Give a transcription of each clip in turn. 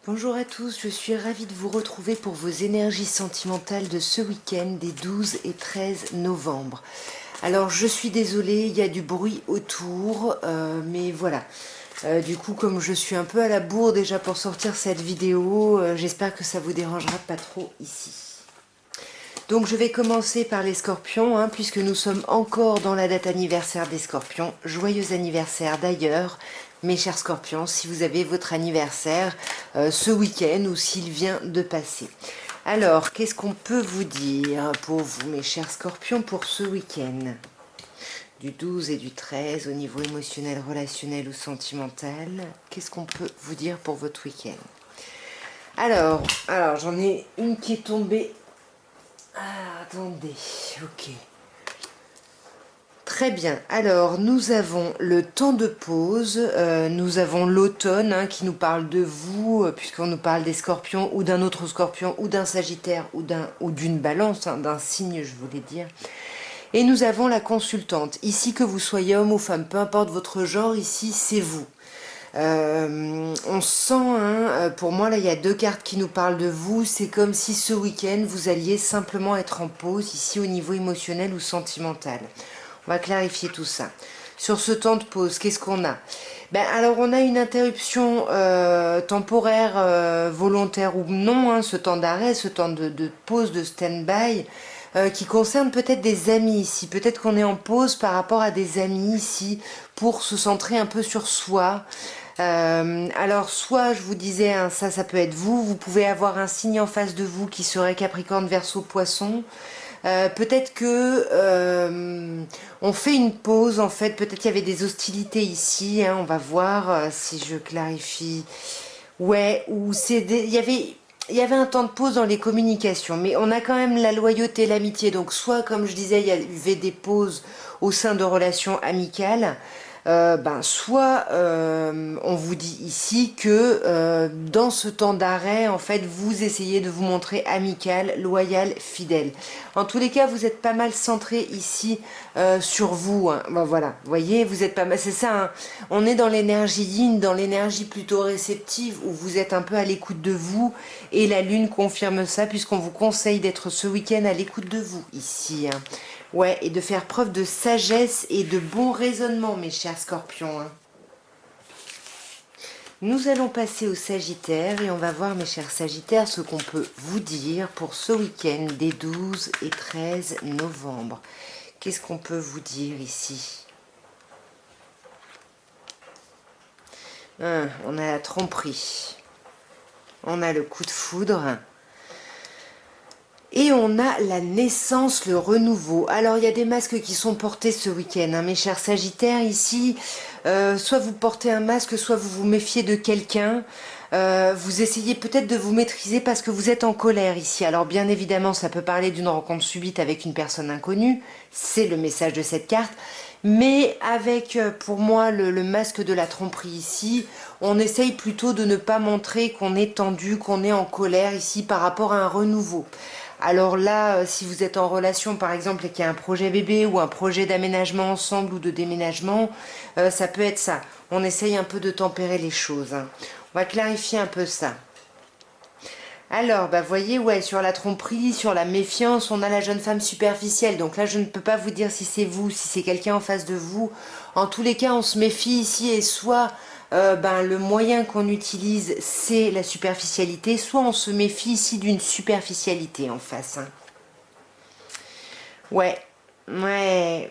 Bonjour à tous, je suis ravie de vous retrouver pour vos énergies sentimentales de ce week-end des 12 et 13 novembre. Alors je suis désolée, il y a du bruit autour, mais voilà. Du coup, comme je suis un peu à la bourre déjà pour sortir cette vidéo, j'espère que ça vous dérangera pas trop ici. Donc je vais commencer par les scorpions, puisque nous sommes encore dans la date anniversaire des scorpions. Joyeux anniversaire d'ailleurs, mes chers scorpions, si vous avez votre anniversaire ce week-end ou s'il vient de passer. Alors, qu'est-ce qu'on peut vous dire pour vous, mes chers scorpions, pour ce week-end du 12 et du 13 au niveau émotionnel, relationnel ou sentimental? Qu'est-ce qu'on peut vous dire pour votre week-end? Alors j'en ai une qui est tombée. Ah, attendez, ok. Très bien, alors nous avons le temps de pause, nous avons l'automne qui nous parle de vous, puisqu'on nous parle des scorpions ou d'un autre scorpion ou d'un sagittaire ou d'une balance, d'un signe je voulais dire. Et nous avons la consultante, ici que vous soyez homme ou femme, peu importe votre genre, ici c'est vous. On sent, pour moi là il y a deux cartes qui nous parlent de vous, c'est comme si ce week-end vous alliez simplement être en pause ici au niveau émotionnel ou sentimental. On va clarifier tout ça. Sur ce temps de pause, qu'est-ce qu'on a? Alors on a une interruption temporaire, volontaire ou non, ce temps d'arrêt, ce temps de pause, de stand-by, qui concerne peut-être des amis ici. Peut-être qu'on est en pause par rapport à des amis ici pour se centrer un peu sur soi. Alors soit je vous disais, ça peut être vous, vous pouvez avoir un signe en face de vous qui serait Capricorne, Verseau, Poisson. Peut-être que on fait une pause en fait, peut-être qu'il y avait des hostilités ici, on va voir si je clarifie. Ouais, ou il y avait un temps de pause dans les communications, mais on a quand même la loyauté, l'amitié. Donc soit comme je disais, il y avait des pauses au sein de relations amicales. Soit on vous dit ici que dans ce temps d'arrêt, en fait, vous essayez de vous montrer amical, loyal, fidèle. En tous les cas, vous êtes pas mal centré ici sur vous. Voilà, vous voyez, vous êtes pas mal. C'est ça. On est dans l'énergie yin, dans l'énergie plutôt réceptive, où vous êtes un peu à l'écoute de vous, et la lune confirme ça, puisqu'on vous conseille d'être ce week-end à l'écoute de vous ici. Ouais, et de faire preuve de sagesse et de bon raisonnement, mes chers scorpions. Nous allons passer au Sagittaire et on va voir, mes chers Sagittaires, ce qu'on peut vous dire pour ce week-end des 12 et 13 novembre. Qu'est-ce qu'on peut vous dire ici? On a la tromperie. On a le coup de foudre. Et on a la naissance, le renouveau. Alors, il y a des masques qui sont portés ce week-end, mes chers Sagittaires. Ici, soit vous portez un masque, soit vous vous méfiez de quelqu'un. Vous essayez peut-être de vous maîtriser parce que vous êtes en colère ici. Alors, bien évidemment, ça peut parler d'une rencontre subite avec une personne inconnue. C'est le message de cette carte. Mais avec, pour moi, le masque de la tromperie ici, on essaye plutôt de ne pas montrer qu'on est tendu, qu'on est en colère ici par rapport à un renouveau. Alors là, si vous êtes en relation par exemple et qu'il y a un projet bébé ou un projet d'aménagement ensemble ou de déménagement, ça peut être ça. On essaye un peu de tempérer les choses. On va clarifier un peu ça. Alors, voyez, ouais, sur la tromperie, sur la méfiance, on a la jeune femme superficielle. Donc là, je ne peux pas vous dire si c'est vous, si c'est quelqu'un en face de vous. En tous les cas, on se méfie ici et soit le moyen qu'on utilise, c'est la superficialité, soit on se méfie ici d'une superficialité en face. Ouais, ouais.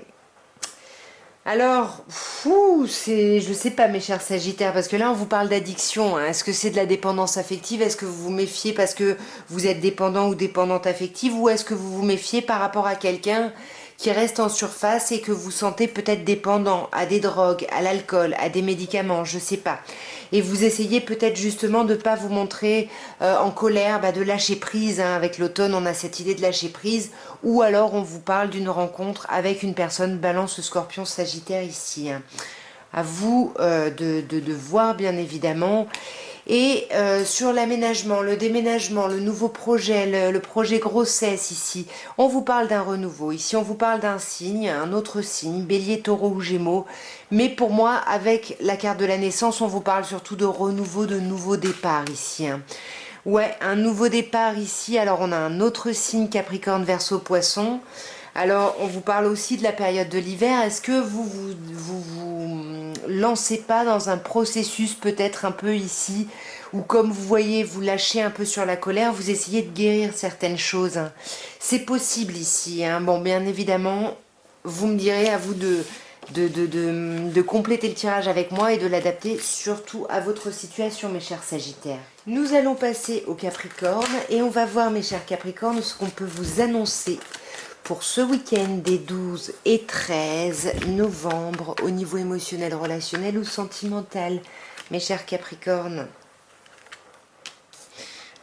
Alors, je sais pas mes chers Sagittaires, parce que là on vous parle d'addiction. Est-ce que c'est de la dépendance affective? Est-ce que vous vous méfiez parce que vous êtes dépendant ou dépendante affective? Ou est-ce que vous vous méfiez par rapport à quelqu'un qui reste en surface et que vous sentez peut-être dépendant à des drogues, à l'alcool, à des médicaments, je sais pas. Et vous essayez peut-être justement de ne pas vous montrer en colère, de lâcher prise. Avec l'automne, on a cette idée de lâcher prise. Ou alors on vous parle d'une rencontre avec une personne balance, scorpion, sagittaire ici. À vous de voir bien évidemment. Et sur l'aménagement, le déménagement, le nouveau projet, le projet grossesse ici, on vous parle d'un renouveau. Ici, on vous parle d'un signe, un autre signe, bélier, taureau ou gémeaux. Mais pour moi, avec la carte de la naissance, on vous parle surtout de renouveau, de nouveau départ ici. Hein. Ouais, un nouveau départ ici. Alors, on a un autre signe, Capricorne, Verseau, Poisson. Alors, on vous parle aussi de la période de l'hiver. Est-ce que vous lancez pas dans un processus peut-être un peu ici, où comme vous voyez, vous lâchez un peu sur la colère, vous essayez de guérir certaines choses. Hein. C'est possible ici. Hein. Bon, bien évidemment, vous me direz à vous de compléter le tirage avec moi et de l'adapter surtout à votre situation, mes chers Sagittaires. Nous allons passer au Capricorne et on va voir, mes chers Capricornes, ce qu'on peut vous annoncer pour ce week-end des 12 et 13 novembre au niveau émotionnel, relationnel ou sentimental, mes chers Capricornes.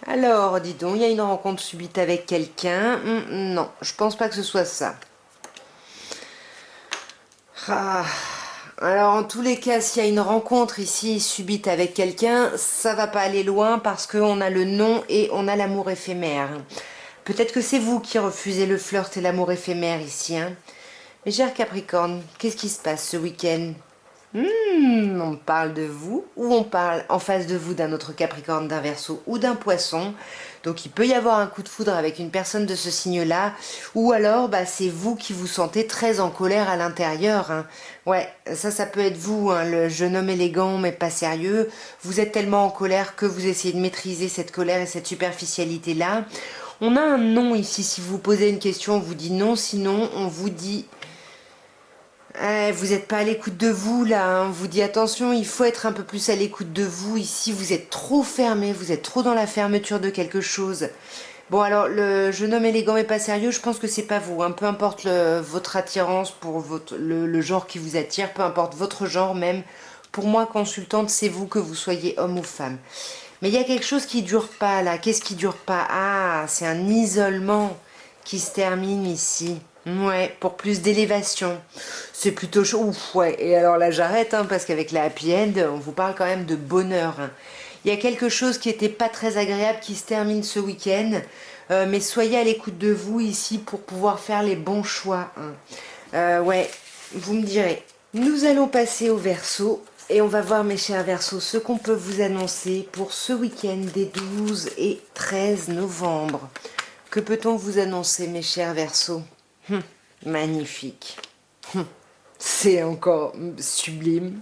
Alors, dis donc, il y a une rencontre subite avec quelqu'un. Non, je pense pas que ce soit ça. Ah. Alors, en tous les cas, s'il y a une rencontre ici subite avec quelqu'un, ça va pas aller loin parce qu'on a le non et on a l'amour éphémère. Peut-être que c'est vous qui refusez le flirt et l'amour éphémère ici. Hein. Mais cher Capricorne, qu'est-ce qui se passe ce week-end? On parle de vous ou on parle en face de vous d'un autre Capricorne, d'un Verseau ou d'un Poisson. Donc il peut y avoir un coup de foudre avec une personne de ce signe-là. Ou alors c'est vous qui vous sentez très en colère à l'intérieur. Hein. Ouais, ça peut être vous, hein, le jeune homme élégant mais pas sérieux. Vous êtes tellement en colère que vous essayez de maîtriser cette colère et cette superficialité-là. On a un non ici. Si vous posez une question, on vous dit non. Sinon, on vous dit... vous n'êtes pas à l'écoute de vous là, hein. On vous dit attention, il faut être un peu plus à l'écoute de vous. Ici, vous êtes trop fermé, vous êtes trop dans la fermeture de quelque chose. Bon alors, le jeune homme élégant et pas sérieux, je pense que c'est pas vous. Hein. Peu importe votre attirance pour le genre qui vous attire, peu importe votre genre même. Pour moi, consultante, c'est vous, que vous soyez homme ou femme. Mais il y a quelque chose qui dure pas là. Qu'est-ce qui dure pas? Ah, c'est un isolement qui se termine ici. Ouais, pour plus d'élévation. C'est plutôt chaud. Ouf, ouais. Et alors là, j'arrête, hein, parce qu'avec la happy end, on vous parle quand même de bonheur. Hein. Il y a quelque chose qui n'était pas très agréable qui se termine ce week-end. Mais soyez à l'écoute de vous ici pour pouvoir faire les bons choix. Hein. Ouais, vous me direz. Nous allons passer au Verseau. Et on va voir, mes chers Verseaux, ce qu'on peut vous annoncer pour ce week-end des 12 et 13 novembre. Que peut-on vous annoncer, mes chers Verseaux? Magnifique. C'est encore sublime.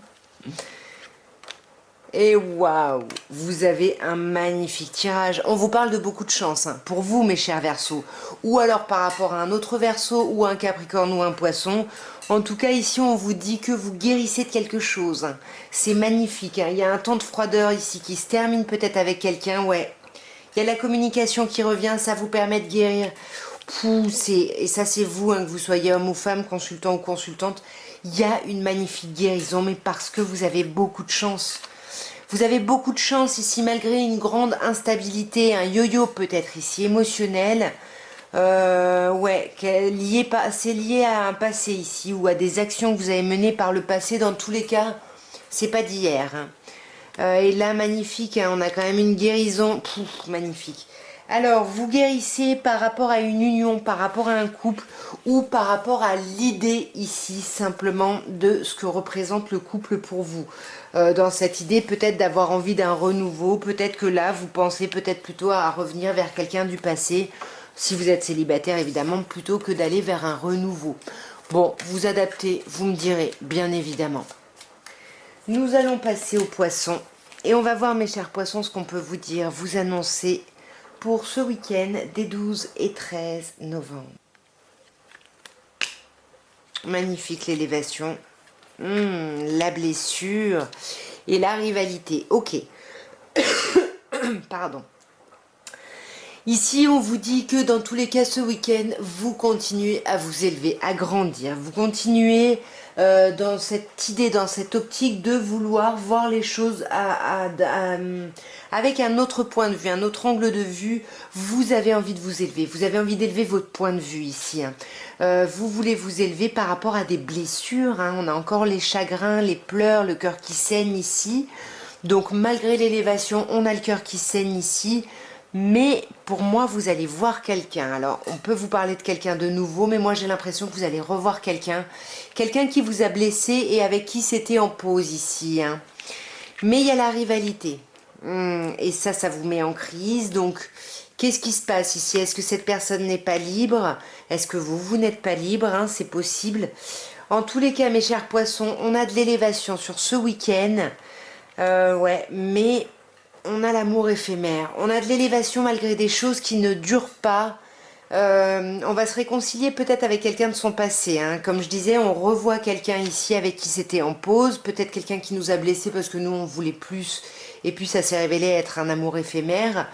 Et waouh, vous avez un magnifique tirage. On vous parle de beaucoup de chance, hein, pour vous, mes chers Verseaux. Ou alors par rapport à un autre Verseau, ou un Capricorne, ou un Poisson. En tout cas, ici, on vous dit que vous guérissez de quelque chose. Hein. C'est magnifique. Hein. Il y a un temps de froideur ici qui se termine peut-être avec quelqu'un. Ouais. Il y a la communication qui revient. Ça vous permet de guérir. Et ça, c'est vous, hein, que vous soyez homme ou femme, consultant ou consultante. Il y a une magnifique guérison, mais parce que vous avez beaucoup de chance. Vous avez beaucoup de chance ici, malgré une grande instabilité, un yo-yo peut-être ici, émotionnel. Ouais, c'est lié à un passé ici, ou à des actions que vous avez menées par le passé. Dans tous les cas, c'est pas d'hier. Hein. Et là, magnifique, hein, on a quand même une guérison. Magnifique. Alors, vous guérissez par rapport à une union, par rapport à un couple, ou par rapport à l'idée ici, simplement, de ce que représente le couple pour vous. Dans cette idée, peut-être d'avoir envie d'un renouveau, peut-être que là, vous pensez peut-être plutôt à revenir vers quelqu'un du passé, si vous êtes célibataire, évidemment, plutôt que d'aller vers un renouveau. Bon, vous adaptez, vous me direz, bien évidemment. Nous allons passer aux poissons. Et on va voir, mes chers poissons, ce qu'on peut vous dire, vous annoncer pour ce week-end des 12 et 13 novembre. Magnifique l'élévation. La blessure et la rivalité. Ok. Pardon. Ici, on vous dit que dans tous les cas, ce week-end, vous continuez à vous élever, à grandir. Vous continuez dans cette idée, dans cette optique de vouloir voir les choses avec un autre point de vue, un autre angle de vue. Vous avez envie de vous élever. Vous avez envie d'élever votre point de vue ici. Hein. Vous voulez vous élever par rapport à des blessures. Hein. On a encore les chagrins, les pleurs, le cœur qui saigne ici. Donc malgré l'élévation, on a le cœur qui saigne ici. Mais pour moi, vous allez voir quelqu'un. Alors, on peut vous parler de quelqu'un de nouveau, mais moi j'ai l'impression que vous allez revoir quelqu'un. Quelqu'un qui vous a blessé et avec qui c'était en pause ici. Hein. Mais il y a la rivalité. Et ça vous met en crise. Donc, qu'est-ce qui se passe ici? Est-ce que cette personne n'est pas libre? Est-ce que vous n'êtes pas libre? Hein, c'est possible. En tous les cas, mes chers poissons, on a de l'élévation sur ce week-end. Ouais, mais on a l'amour éphémère. On a de l'élévation malgré des choses qui ne durent pas. On va se réconcilier peut-être avec quelqu'un de son passé. Hein. Comme je disais, on revoit quelqu'un ici avec qui c'était en pause. Peut-être quelqu'un qui nous a blessés parce que nous, on voulait plus. Et puis, ça s'est révélé être un amour éphémère.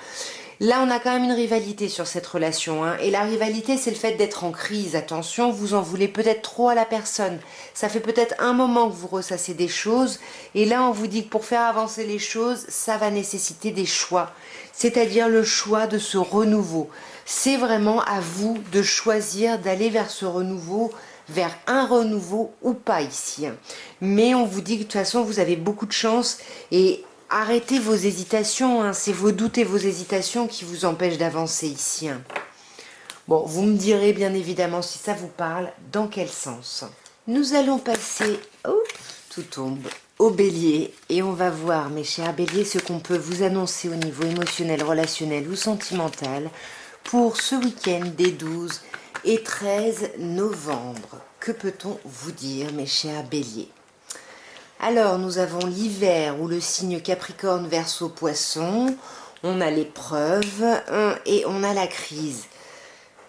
Là, on a quand même une rivalité sur cette relation. Hein. Et la rivalité, c'est le fait d'être en crise. Attention, vous en voulez peut-être trop à la personne. Ça fait peut-être un moment que vous ressassez des choses. Et là, on vous dit que pour faire avancer les choses, ça va nécessiter des choix. C'est-à-dire le choix de ce renouveau. C'est vraiment à vous de choisir d'aller vers ce renouveau, vers un renouveau ou pas ici. Hein. Mais on vous dit que de toute façon, vous avez beaucoup de chance et arrêtez vos hésitations, hein. C'est vos doutes et vos hésitations qui vous empêchent d'avancer ici. Hein. Bon, vous me direz bien évidemment si ça vous parle, dans quel sens. Nous allons passer, tout tombe, au bélier. Et on va voir, mes chers béliers, ce qu'on peut vous annoncer au niveau émotionnel, relationnel ou sentimental pour ce week-end des 12 et 13 novembre. Que peut-on vous dire, mes chers béliers? Alors, nous avons l'hiver ou le signe Capricorne, Verseau, Poisson. On a l'épreuve et on a la crise.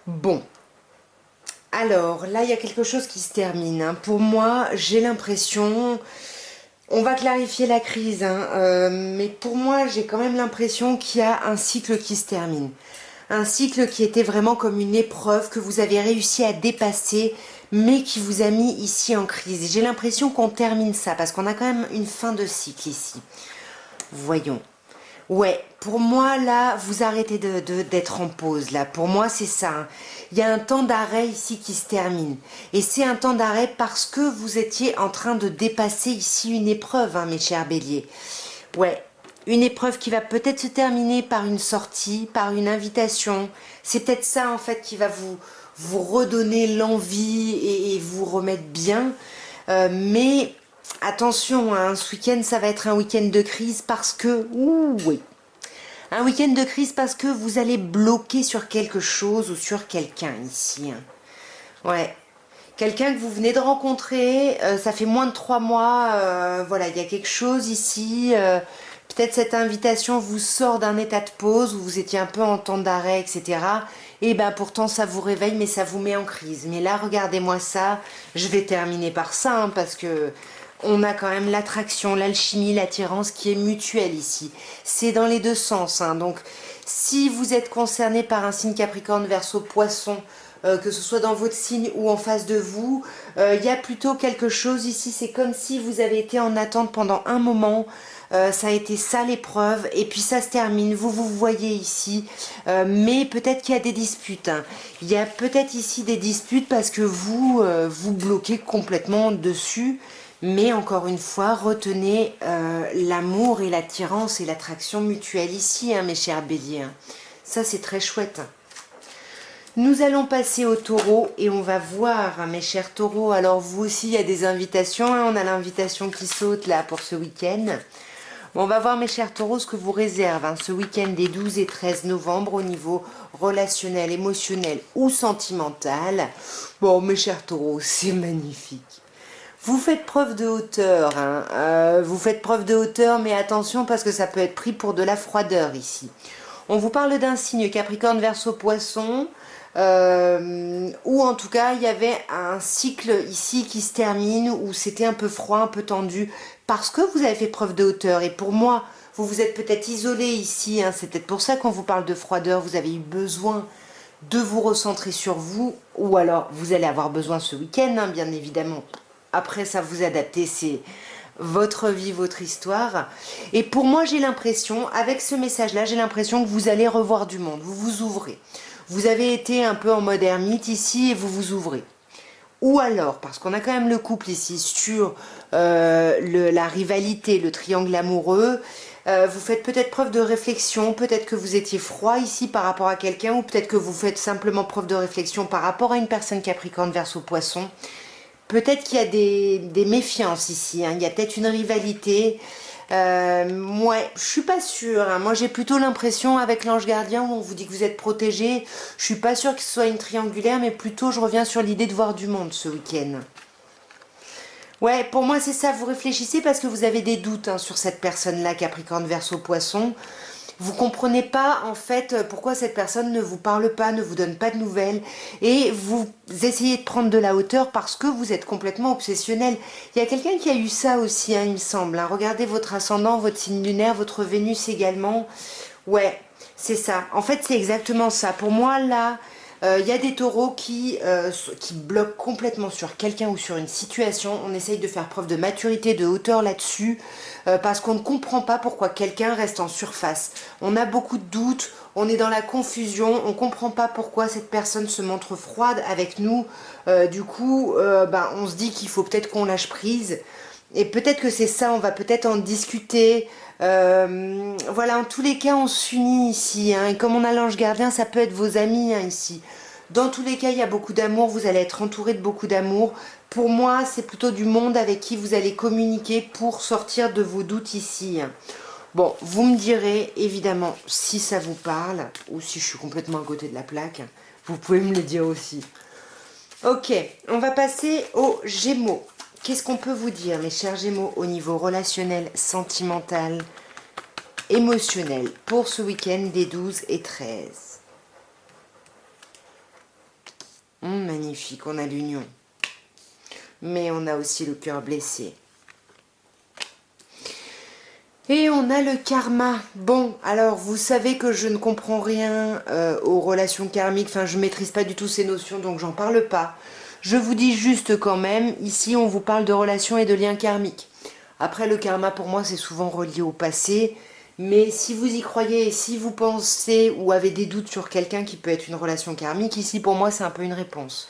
Bon. Alors, là, il y a quelque chose qui se termine. Hein. Pour moi, j'ai l'impression... On va clarifier la crise, hein, mais pour moi, j'ai quand même l'impression qu'il y a un cycle qui se termine. Un cycle qui était vraiment comme une épreuve que vous avez réussi à dépasser, mais qui vous a mis ici en crise. J'ai l'impression qu'on termine ça, parce qu'on a quand même une fin de cycle ici. Voyons. Ouais, pour moi, là, vous arrêtez d'être en pause, là. Pour moi, c'est ça. Hein. Il y a un temps d'arrêt ici qui se termine. Et c'est un temps d'arrêt parce que vous étiez en train de dépasser ici une épreuve, hein, mes chers béliers. Ouais, une épreuve qui va peut-être se terminer par une sortie, par une invitation. C'est peut-être ça, en fait, qui va vous redonner l'envie et vous remettre bien. Mais... Attention, hein, ce week-end, ça va être un week-end de crise parce que... oui. Un week-end de crise parce que vous allez bloquer sur quelque chose ou sur quelqu'un ici. Hein. Ouais. Quelqu'un que vous venez de rencontrer, ça fait moins de 3 mois, voilà, il y a quelque chose ici. Peut-être cette invitation vous sort d'un état de pause où vous étiez un peu en temps d'arrêt, etc. Et ben pourtant ça vous réveille, mais ça vous met en crise. Mais là, regardez-moi ça. Je vais terminer par ça, hein, parce que... On a quand même l'attraction, l'alchimie, l'attirance qui est mutuelle ici. C'est dans les deux sens. Hein. Donc, si vous êtes concerné par un signe Capricorne, Verseau, Poisson, que ce soit dans votre signe ou en face de vous, il y a plutôt quelque chose ici. C'est comme si vous avez été en attente pendant un moment. Ça a été ça l'épreuve. Et puis ça se termine. Vous voyez ici. Mais peut-être qu'il y a des disputes. Hein. Il y a peut-être ici des disputes parce que vous bloquez complètement dessus. Mais encore une fois, retenez l'amour et l'attirance et l'attraction mutuelle ici, hein, mes chers béliers. Hein. Ça, c'est très chouette. Nous allons passer au taureau et on va voir, hein, mes chers taureaux. Alors, vous aussi, il y a des invitations. Hein, on a l'invitation qui saute là pour ce week-end. Bon, on va voir, mes chers taureaux, ce que vous réserve hein, ce week-end des 12 et 13 novembre au niveau relationnel, émotionnel ou sentimental. Bon, mes chers taureaux, c'est magnifique. Vous faites preuve de hauteur, hein. Vous faites preuve de hauteur, mais attention parce que ça peut être pris pour de la froideur ici. On vous parle d'un signe Capricorne, Verseau, Poisson, où en tout cas il y avait un cycle ici qui se termine, où c'était un peu froid, un peu tendu, parce que vous avez fait preuve de hauteur. Et pour moi, vous vous êtes peut-être isolé ici, hein. C'est peut-être pour ça qu'on vous parle de froideur, vous avez eu besoin de vous recentrer sur vous, ou alors vous allez avoir besoin ce week-end, hein, bien évidemment. Après, ça vous adapter, c'est votre vie, votre histoire. Et pour moi, j'ai l'impression, avec ce message-là, j'ai l'impression que vous allez revoir du monde. Vous vous ouvrez. Vous avez été un peu en mode ermite ici et vous vous ouvrez. Ou alors, parce qu'on a quand même le couple ici sur la rivalité, le triangle amoureux. Vous faites peut-être preuve de réflexion, peut-être que vous étiez froid ici par rapport à quelqu'un, ou peut-être que vous faites simplement preuve de réflexion par rapport à une personne Capricorne, Verseau, Poisson. Peut-être qu'il y a des méfiances ici, hein. Il y a peut-être une rivalité. Ouais, je suis pas sûre, hein. Moi, j'ai plutôt l'impression, avec l'ange gardien, où on vous dit que vous êtes protégé, je suis pas sûre que ce soit une triangulaire, mais plutôt je reviens sur l'idée de voir du monde ce week-end. Ouais, pour moi, c'est ça. Vous réfléchissez parce que vous avez des doutes, hein, sur cette personne-là, Capricorne, Verseau, Poisson. Vous comprenez pas en fait pourquoi cette personne ne vous parle pas, ne vous donne pas de nouvelles, et vous essayez de prendre de la hauteur parce que vous êtes complètement obsessionnel. Il y a quelqu'un qui a eu ça aussi, hein, il me semble, hein. Regardez votre ascendant, votre signe lunaire, votre Vénus également. Ouais, c'est ça. En fait, c'est exactement ça. Pour moi, là, il y a des taureaux qui bloquent complètement sur quelqu'un ou sur une situation. On essaye de faire preuve de maturité, de hauteur là-dessus, parce qu'on ne comprend pas pourquoi quelqu'un reste en surface. On a beaucoup de doutes, on est dans la confusion, on ne comprend pas pourquoi cette personne se montre froide avec nous. Du coup, on se dit qu'il faut peut-être qu'on lâche prise. Et peut-être que c'est ça, on va peut-être en discuter. Voilà, en tous les cas, on s'unit ici, hein. Et comme on a l'ange gardien, ça peut être vos amis, hein, ici. Dans tous les cas, il y a beaucoup d'amour, vous allez être entouré de beaucoup d'amour. Pour moi, c'est plutôt du monde avec qui vous allez communiquer pour sortir de vos doutes ici, hein. Bon, vous me direz, évidemment, si ça vous parle, ou si je suis complètement à côté de la plaque, vous pouvez me le dire aussi. Ok, on va passer aux Gémeaux. Qu'est-ce qu'on peut vous dire, mes chers Gémeaux, au niveau relationnel, sentimental, émotionnel, pour ce week-end des 12 et 13? Magnifique, on a l'union. Mais on a aussi le cœur blessé. Et on a le karma. Bon, alors vous savez que je ne comprends rien aux relations karmiques. Enfin, je ne maîtrise pas du tout ces notions, donc j'en parle pas. Je vous dis juste quand même, ici on vous parle de relations et de liens karmiques. Après, le karma pour moi c'est souvent relié au passé. Mais si vous y croyez et si vous pensez ou avez des doutes sur quelqu'un qui peut être une relation karmique, ici pour moi c'est un peu une réponse.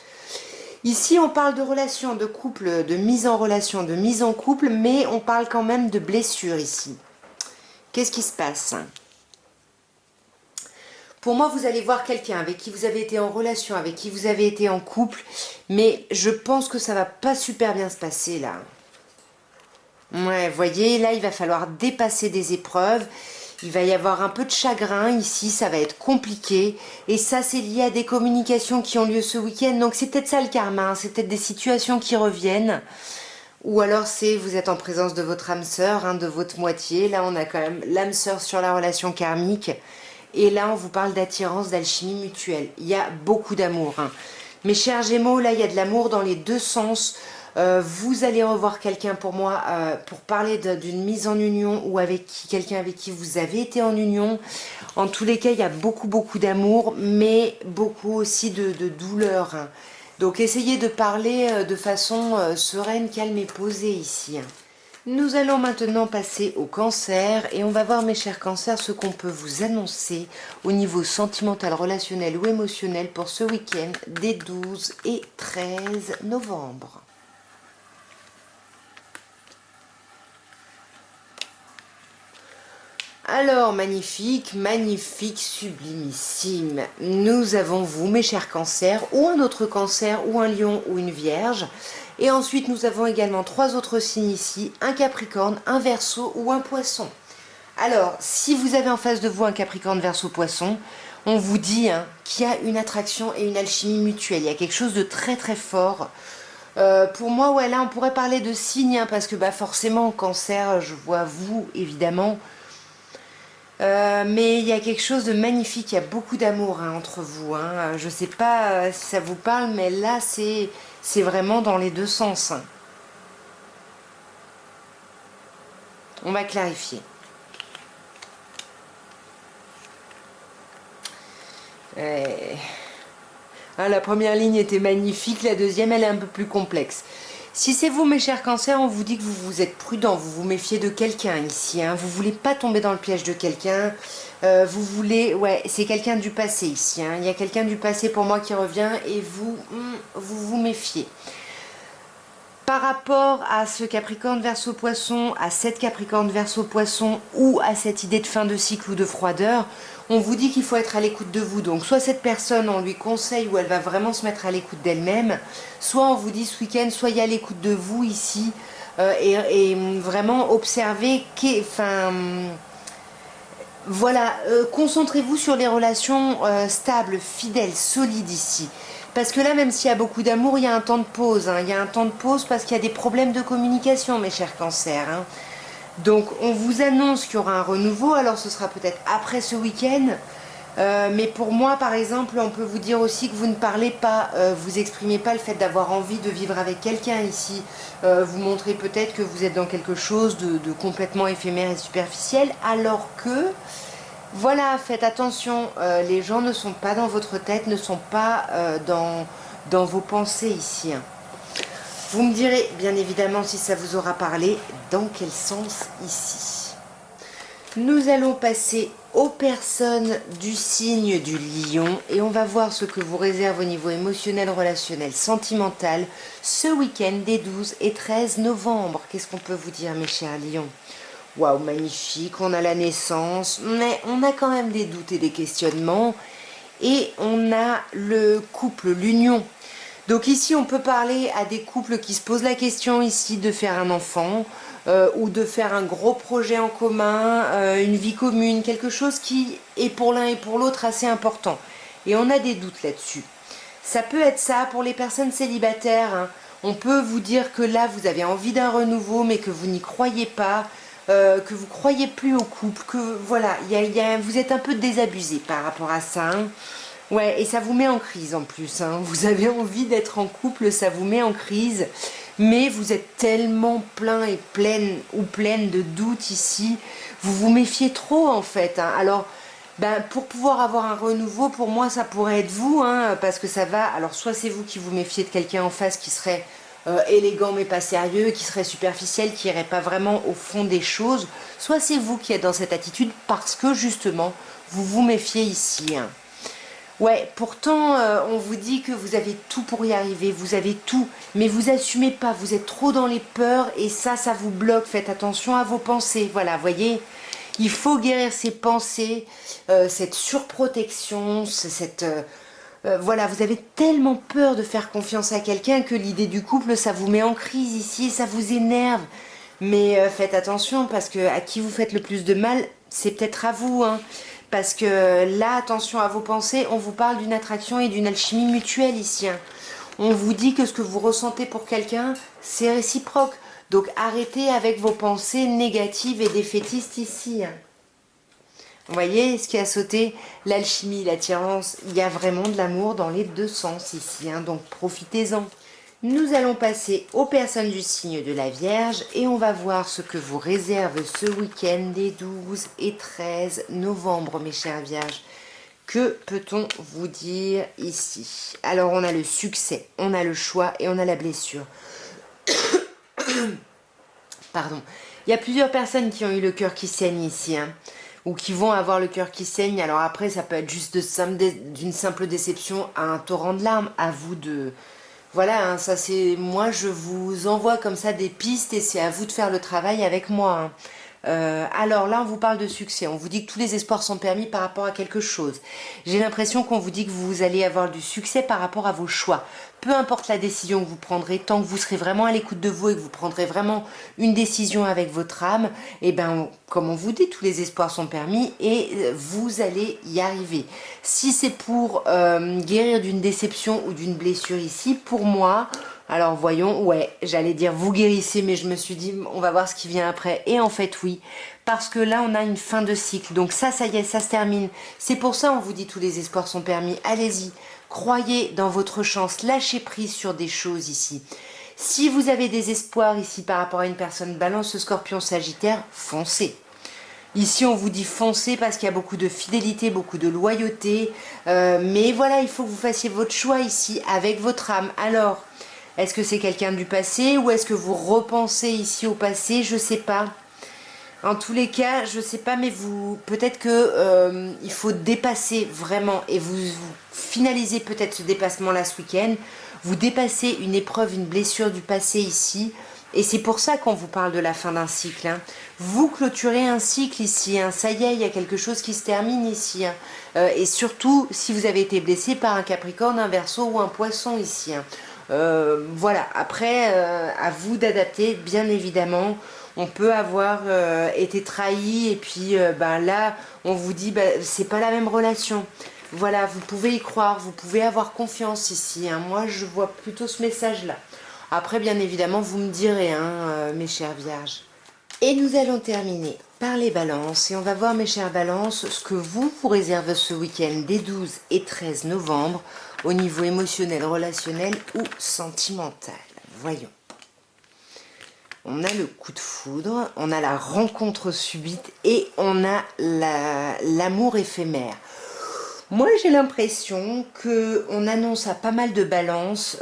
Ici, on parle de relation, de couple, de mise en relation, de mise en couple, mais on parle quand même de blessure ici. Qu'est-ce qui se passe? Pour moi, vous allez voir quelqu'un avec qui vous avez été en relation, avec qui vous avez été en couple, mais je pense que ça va pas super bien se passer là. Ouais, voyez, là, il va falloir dépasser des épreuves. Il va y avoir un peu de chagrin ici, ça va être compliqué. Et ça, c'est lié à des communications qui ont lieu ce week-end. Donc, c'est peut-être ça le karma, hein. C'est peut-être des situations qui reviennent. Ou alors, c'est vous êtes en présence de votre âme sœur, hein, de votre moitié. Là, on a quand même l'âme sœur sur la relation karmique. Et là, on vous parle d'attirance, d'alchimie mutuelle. Il y a beaucoup d'amour, hein. Mes chers Gémeaux, là, il y a de l'amour dans les deux sens. Vous allez revoir quelqu'un pour moi pour parler d'une mise en union ou avec quelqu'un avec qui vous avez été en union. En tous les cas, il y a beaucoup d'amour, mais beaucoup aussi de douleur, hein. Donc essayez de parler de façon sereine, calme et posée ici, hein. Nous allons maintenant passer au cancer et on va voir, mes chers cancers, ce qu'on peut vous annoncer au niveau sentimental, relationnel ou émotionnel pour ce week-end des 12 et 13 novembre. Alors, magnifique, magnifique, sublimissime. Nous avons vous, mes chers cancers, ou un autre cancer, ou un lion, ou une vierge. Et ensuite, nous avons également trois autres signes ici, un capricorne, un verseau ou un poisson. Alors, si vous avez en face de vous un capricorne, verseau, poisson, on vous dit, hein, qu'il y a une attraction et une alchimie mutuelle. Il y a quelque chose de très fort. Pour moi, ouais, là, on pourrait parler de signes, hein, parce que forcément, cancer, je vois vous, évidemment. Mais il y a quelque chose de magnifique, il y a beaucoup d'amour, hein, entre vous, hein. Je ne sais pas si ça vous parle, mais là, c'est vraiment dans les deux sens, hein. On va clarifier. Ah, la première ligne était magnifique, la deuxième, elle est un peu plus complexe. Si c'est vous, mes chers cancers, on vous dit que vous êtes prudent, vous vous méfiez de quelqu'un ici, hein. Vous ne voulez pas tomber dans le piège de quelqu'un. Vous voulez... Ouais, c'est quelqu'un du passé ici, hein. Il y a quelqu'un du passé pour moi qui revient et vous vous méfiez. Par rapport à ce Capricorne Verseau Poisson, à cette Capricorne Verseau Poisson ou à cette idée de fin de cycle ou de froideur, on vous dit qu'il faut être à l'écoute de vous. Donc soit cette personne, on lui conseille ou elle va vraiment se mettre à l'écoute d'elle-même, soit on vous dit ce week-end, soyez à l'écoute de vous ici et vraiment observer, voilà, concentrez-vous sur les relations stables, fidèles, solides ici. Parce que là, même s'il y a beaucoup d'amour, il y a un temps de pause. Hein. Il y a un temps de pause parce qu'il y a des problèmes de communication, mes chers cancers. Hein. Donc, on vous annonce qu'il y aura un renouveau. Alors, ce sera peut-être après ce week-end. Mais pour moi, par exemple, on peut vous dire aussi que vous ne parlez pas, vous exprimez pas le fait d'avoir envie de vivre avec quelqu'un ici. Vous montrez peut-être que vous êtes dans quelque chose de complètement éphémère et superficiel, alors que... Voilà, faites attention, les gens ne sont pas dans votre tête, ne sont pas dans vos pensées ici. Hein. Vous me direz, bien évidemment, si ça vous aura parlé, dans quel sens ici. Nous allons passer aux personnes du signe du lion et on va voir ce que vous réserve au niveau émotionnel, relationnel, sentimental ce week-end des 12 et 13 novembre. Qu'est-ce qu'on peut vous dire, mes chers lions ? Waouh, magnifique, on a la naissance, mais on a quand même des doutes et des questionnements. Et on a le couple, l'union. Donc ici, on peut parler à des couples qui se posent la question ici de faire un enfant ou de faire un gros projet en commun, une vie commune, quelque chose qui est pour l'un et pour l'autre assez important. Et on a des doutes là-dessus. Ça peut être ça pour les personnes célibataires. Hein. On peut vous dire que là, vous avez envie d'un renouveau, mais que vous n'y croyez pas. Que vous croyez plus au couple, que voilà, vous êtes un peu désabusé par rapport à ça. Hein. Ouais, et ça vous met en crise en plus. Hein. Vous avez envie d'être en couple, ça vous met en crise. Mais vous êtes tellement plein et pleine de doutes ici. Vous vous méfiez trop en fait. Hein. Alors, pour pouvoir avoir un renouveau, pour moi, ça pourrait être vous. Hein, parce que ça va... Alors, soit c'est vous qui vous méfiez de quelqu'un en face qui serait... élégant mais pas sérieux, qui serait superficiel, qui irait pas vraiment au fond des choses, soit c'est vous qui êtes dans cette attitude parce que justement vous vous méfiez ici. Hein. Ouais, pourtant on vous dit que vous avez tout pour y arriver, vous avez tout, mais vous assumez pas, vous êtes trop dans les peurs et ça vous bloque. Faites attention à vos pensées, voilà, voyez. Il faut guérir ses pensées, cette surprotection, voilà, vous avez tellement peur de faire confiance à quelqu'un que l'idée du couple, ça vous met en crise ici, ça vous énerve. Mais faites attention parce que à qui vous faites le plus de mal, c'est peut-être à vous. Hein. Parce que là, attention à vos pensées, on vous parle d'une attraction et d'une alchimie mutuelle ici. Hein. On vous dit que ce que vous ressentez pour quelqu'un, c'est réciproque. Donc arrêtez avec vos pensées négatives et défaitistes ici. Hein. Vous voyez ce qui a sauté? L'alchimie, l'attirance, il y a vraiment de l'amour dans les deux sens ici, hein, donc profitez-en. Nous allons passer aux personnes du signe de la Vierge et on va voir ce que vous réserve ce week-end des 12 et 13 novembre, mes chères Vierges. Que peut-on vous dire ici? Alors, on a le succès, on a le choix et on a la blessure. Pardon. Il y a plusieurs personnes qui ont eu le cœur qui saigne ici, hein. Ou qui vont avoir le cœur qui saigne. Alors après, ça peut être juste d'une simple déception à un torrent de larmes. À vous de... Voilà, hein, ça c'est... Moi, je vous envoie comme ça des pistes et c'est à vous de faire le travail avec moi. Hein. Alors là, on vous parle de succès. On vous dit que tous les espoirs sont permis par rapport à quelque chose. J'ai l'impression qu'on vous dit que vous allez avoir du succès par rapport à vos choix. Peu importe la décision que vous prendrez, tant que vous serez vraiment à l'écoute de vous et que vous prendrez vraiment une décision avec votre âme, et ben, comme on vous dit, tous les espoirs sont permis et vous allez y arriver. Si c'est pour guérir d'une déception ou d'une blessure ici, pour moi... Alors voyons, ouais, j'allais dire vous guérissez, mais je me suis dit on va voir ce qui vient après. Et en fait oui, parce que là on a une fin de cycle, donc ça y est, ça se termine. C'est pour ça on vous dit tous les espoirs sont permis, allez-y, croyez dans votre chance, lâchez prise sur des choses ici. Si vous avez des espoirs ici par rapport à une personne Balance, Scorpion, Sagittaire, foncez. Ici, on vous dit foncez parce qu'il y a beaucoup de fidélité, beaucoup de loyauté. Mais voilà, il faut que vous fassiez votre choix ici avec votre âme. Alors... Est-ce que c'est quelqu'un du passé ou est-ce que vous repensez ici au passé? Je sais pas. En tous les cas, je sais pas, mais vous, peut-être que il faut dépasser vraiment, et vous finalisez peut-être ce dépassement-là ce week-end. Vous dépassez une épreuve, une blessure du passé ici, et c'est pour ça qu'on vous parle de la fin d'un cycle, hein. Vous clôturez un cycle ici, hein. Ça y est, il y a quelque chose qui se termine ici, hein. Et surtout, si vous avez été blessé par un Capricorne, un Verseau ou un Poisson ici, hein. Voilà, après, à vous d'adapter, bien évidemment. On peut avoir été trahi et puis ben là, on vous dit, ben, c'est pas la même relation. Voilà, vous pouvez y croire, vous pouvez avoir confiance ici, hein. Moi, je vois plutôt ce message-là. Après, bien évidemment, vous me direz, hein, mes chères vierges. Et nous allons terminer par les balances. Et on va voir, mes chères balances, ce que vous réserve ce week-end des 12 et 13 novembre au niveau émotionnel, relationnel ou sentimental. Voyons. On a le coup de foudre, on a la rencontre subite et on a l'amour éphémère. Moi, j'ai l'impression qu'on annonce à pas mal de balances,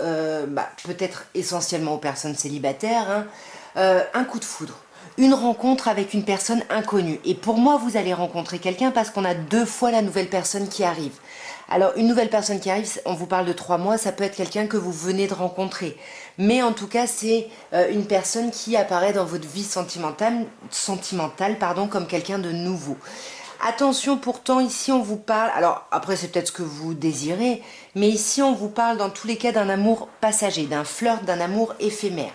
peut-être essentiellement aux personnes célibataires, hein, un coup de foudre. Une rencontre avec une personne inconnue. Et pour moi, vous allez rencontrer quelqu'un parce qu'on a 2 fois la nouvelle personne qui arrive. Alors, une nouvelle personne qui arrive, on vous parle de 3 mois, ça peut être quelqu'un que vous venez de rencontrer. Mais en tout cas, c'est une personne qui apparaît dans votre vie sentimentale comme quelqu'un de nouveau. Attention, pourtant, ici, on vous parle... Alors, après, c'est peut-être ce que vous désirez, mais ici, on vous parle dans tous les cas d'un amour passager, d'un flirt, d'un amour éphémère.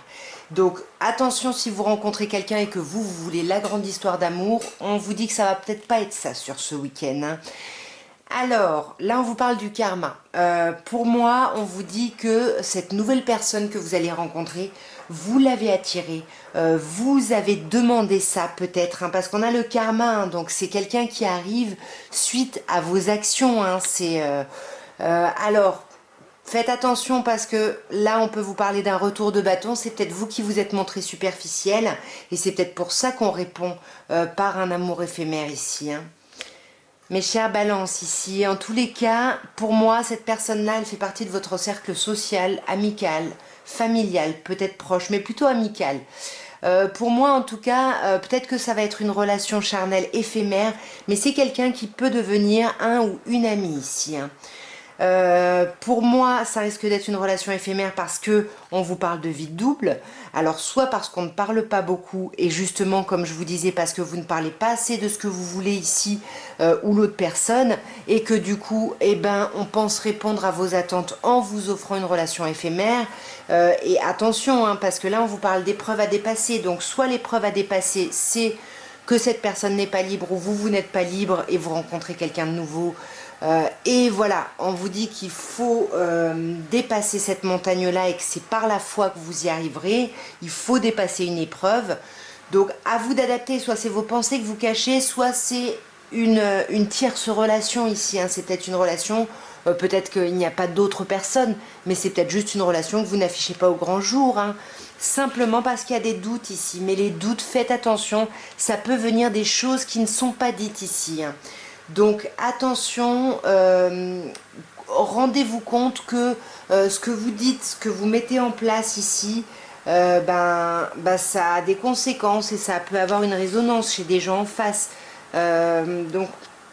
Donc, attention, si vous rencontrez quelqu'un et que vous voulez la grande histoire d'amour, on vous dit que ça va peut-être pas être ça sur ce week-end, hein. Alors, là, on vous parle du karma. Pour moi, on vous dit que cette nouvelle personne que vous allez rencontrer, vous l'avez attirée. Vous avez demandé ça peut-être, hein, parce qu'on a le karma. Hein, donc, c'est quelqu'un qui arrive suite à vos actions. Hein, alors, faites attention parce que là, on peut vous parler d'un retour de bâton. C'est peut-être vous qui vous êtes montré superficiel. Et c'est peut-être pour ça qu'on répond par un amour éphémère ici, hein. Mes chères balances ici, en tous les cas, pour moi, cette personne-là, elle fait partie de votre cercle social, amical, familial, peut-être proche, mais plutôt amical. Pour moi, en tout cas, peut-être que ça va être une relation charnelle éphémère, mais c'est quelqu'un qui peut devenir un ou une amie ici, hein. Pour moi, ça risque d'être une relation éphémère parce que on vous parle de vie double. Alors, soit parce qu'on ne parle pas beaucoup et justement, comme je vous disais, parce que vous ne parlez pas assez de ce que vous voulez ici ou l'autre personne et que du coup, eh ben, on pense répondre à vos attentes en vous offrant une relation éphémère. Et attention, hein, parce que là, on vous parle d'épreuves à dépasser. Donc, soit l'épreuve à dépasser, c'est que cette personne n'est pas libre ou vous n'êtes pas libre et vous rencontrez quelqu'un de nouveau. Et voilà, on vous dit qu'il faut dépasser cette montagne-là et que c'est par la foi que vous y arriverez. Il faut dépasser une épreuve. Donc à vous d'adapter, soit c'est vos pensées que vous cachez, soit c'est une tierce relation ici, hein. C'est peut-être une relation, peut-être qu'il n'y a pas d'autres personnes, mais c'est peut-être juste une relation que vous n'affichez pas au grand jour, hein. Simplement parce qu'il y a des doutes ici. Mais les doutes, faites attention, ça peut venir des choses qui ne sont pas dites ici, hein. Donc attention, rendez-vous compte que ce que vous dites, ce que vous mettez en place ici, ça a des conséquences et ça peut avoir une résonance chez des gens en face. Donc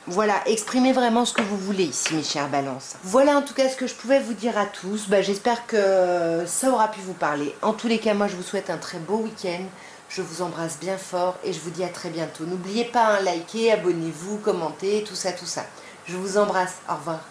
voilà, exprimez vraiment ce que vous voulez ici, mes chères balances. Voilà en tout cas ce que je pouvais vous dire à tous. J'espère que ça aura pu vous parler. En tous les cas, moi je vous souhaite un très beau week-end. Je vous embrasse bien fort et je vous dis à très bientôt. N'oubliez pas, hein, likez, abonnez-vous, commentez, tout ça, tout ça. Je vous embrasse. Au revoir.